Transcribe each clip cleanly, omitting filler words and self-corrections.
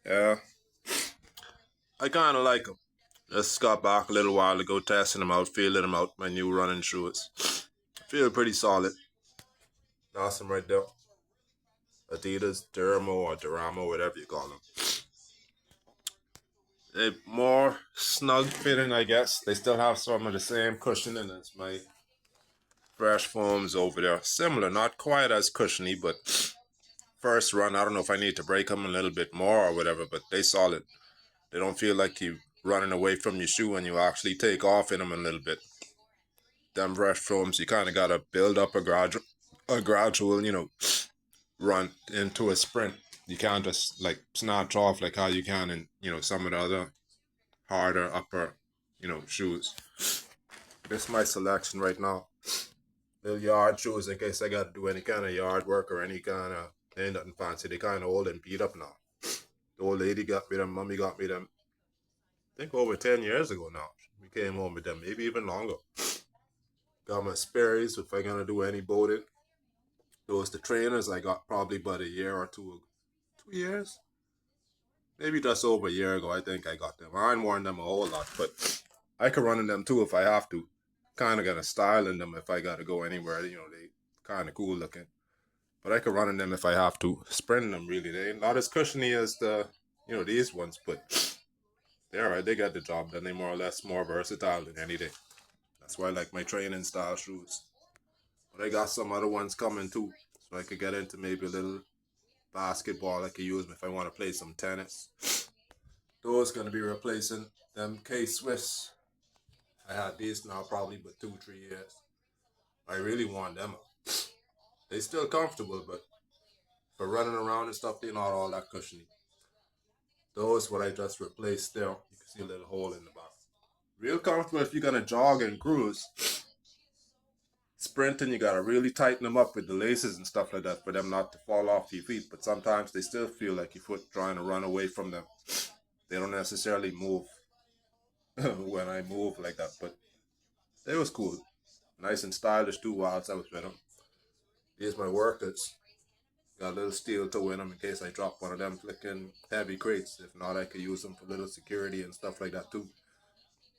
Yeah, I kind of like them. Just got back a little while ago, testing them out, feeling them out. My new running shoes. Feel pretty solid. Awesome right there. Adidas, Duramo, or Duramo, whatever you call them. They more snug fitting, I guess. They still have some of the same cushioning as my Fresh Foams over there. Similar, not quite as cushiony, but first run, I don't know if I need to break them a little bit more or whatever, but they solid. They don't feel like you running away from your shoe when you actually take off in them a little bit. Them Fresh Foams, you kind of gotta build up a gradual, run into a sprint. You can't just like snatch off like how you can in some of the other harder upper shoes. This is my selection right now. Little yard shoes in case I got to do any kind of yard work or any kind of ain't nothing fancy. They kind of old and beat up now. The old lady got me them. Mommy got me them. I think over 10 years ago now. We came home with them, maybe even longer. Got my Sperry's if I gonna do any boating. Those the trainers I got probably about a year or two ago. 2 years? Maybe just over a year ago, I think I got them. I ain't worn them a whole lot, but I could run in them too if I have to. Kind of got a style in them if I got to go anywhere. They kind of cool looking. But I could run in them if I have to. Sprint them really. They ain't not as cushiony as these ones, but they're alright. They got the job done. They more or less more versatile than any day. That's why I like my training style shoes. But I got some other ones coming too. So I could get into maybe a little basketball. I could use them if I want to play some tennis. Those gonna be replacing them K-Swiss. I had these now probably but 2-3 years. I really want them. They still comfortable, but for running around and stuff, they're not all that cushiony. Those what I just replaced there. You can see a little hole in the back. Real comfortable if you're gonna jog and cruise. Sprinting, you gotta really tighten them up with the laces and stuff like that for them not to fall off your feet. But sometimes they still feel like your foot trying to run away from them. They don't necessarily move when I move like that, but it was cool. Nice and stylish too whilst I was with them. Here's my workers. Got a little steel toe in them in case I drop one of them flicking heavy crates. If not, I could use them for little security and stuff like that too.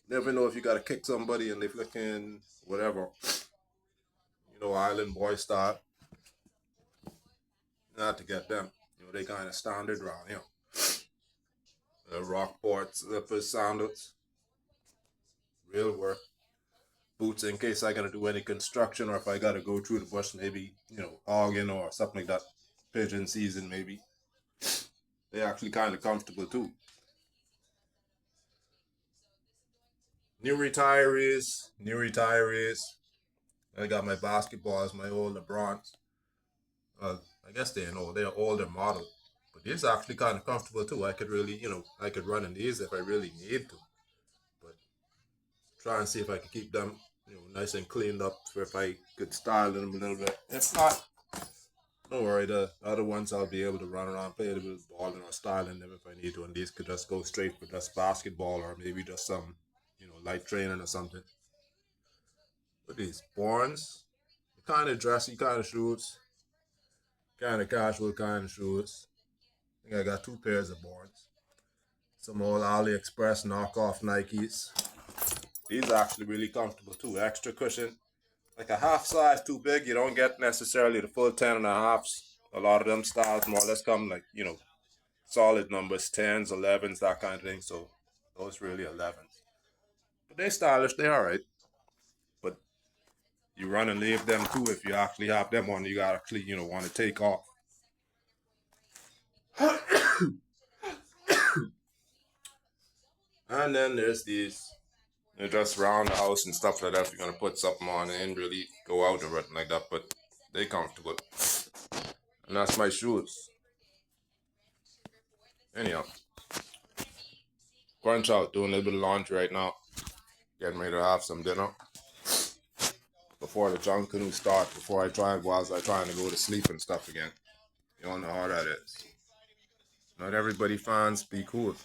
Never know if you gotta kick somebody and they flicking whatever. Island boy style. Not to get them. They kind of standard around here. Rockport slippers, sandals. Real work. Boots in case I gotta do any construction or if I gotta go through the bush, maybe, hogging or something like that. Pigeon season, maybe. They're actually kind of comfortable too. New retirees. I got my basketballs, my old LeBrons. I guess they're older model. But these are actually kind of comfortable too. I could really, I could run in these if I really need to. But try and see if I can keep them, nice and cleaned up for if I could style them a little bit. If not, don't worry. The other ones I'll be able to run around, play a little bit of balling or styling them if I need to. And these could just go straight for just basketball or maybe just some, light training or something. Look at these Borns. Kind of dressy kind of shoes. Kind of casual kind of shoes. I think I got 2 pairs of Borns. Some old AliExpress knockoff Nikes. These are actually really comfortable too. Extra cushion. Like a half size too big. You don't get necessarily the full 10.5s. A lot of them styles more or less come like, solid numbers, 10s, 11s, that kind of thing. So those really 11s. But they stylish. They alright. But you run and leave them too if you actually have them on. You gotta actually, want to take off. And then there's these. They're just around the house and stuff like that. If you're gonna put something on and really go out or anything like that, but they comfortable. And that's my shoes. Anyhow, crunch out, doing a little bit of laundry right now. Getting ready to have some dinner. Before the junk canoe start, before I try whilst I trying to go to sleep and stuff again. You all know how that is. Not everybody fans be cool.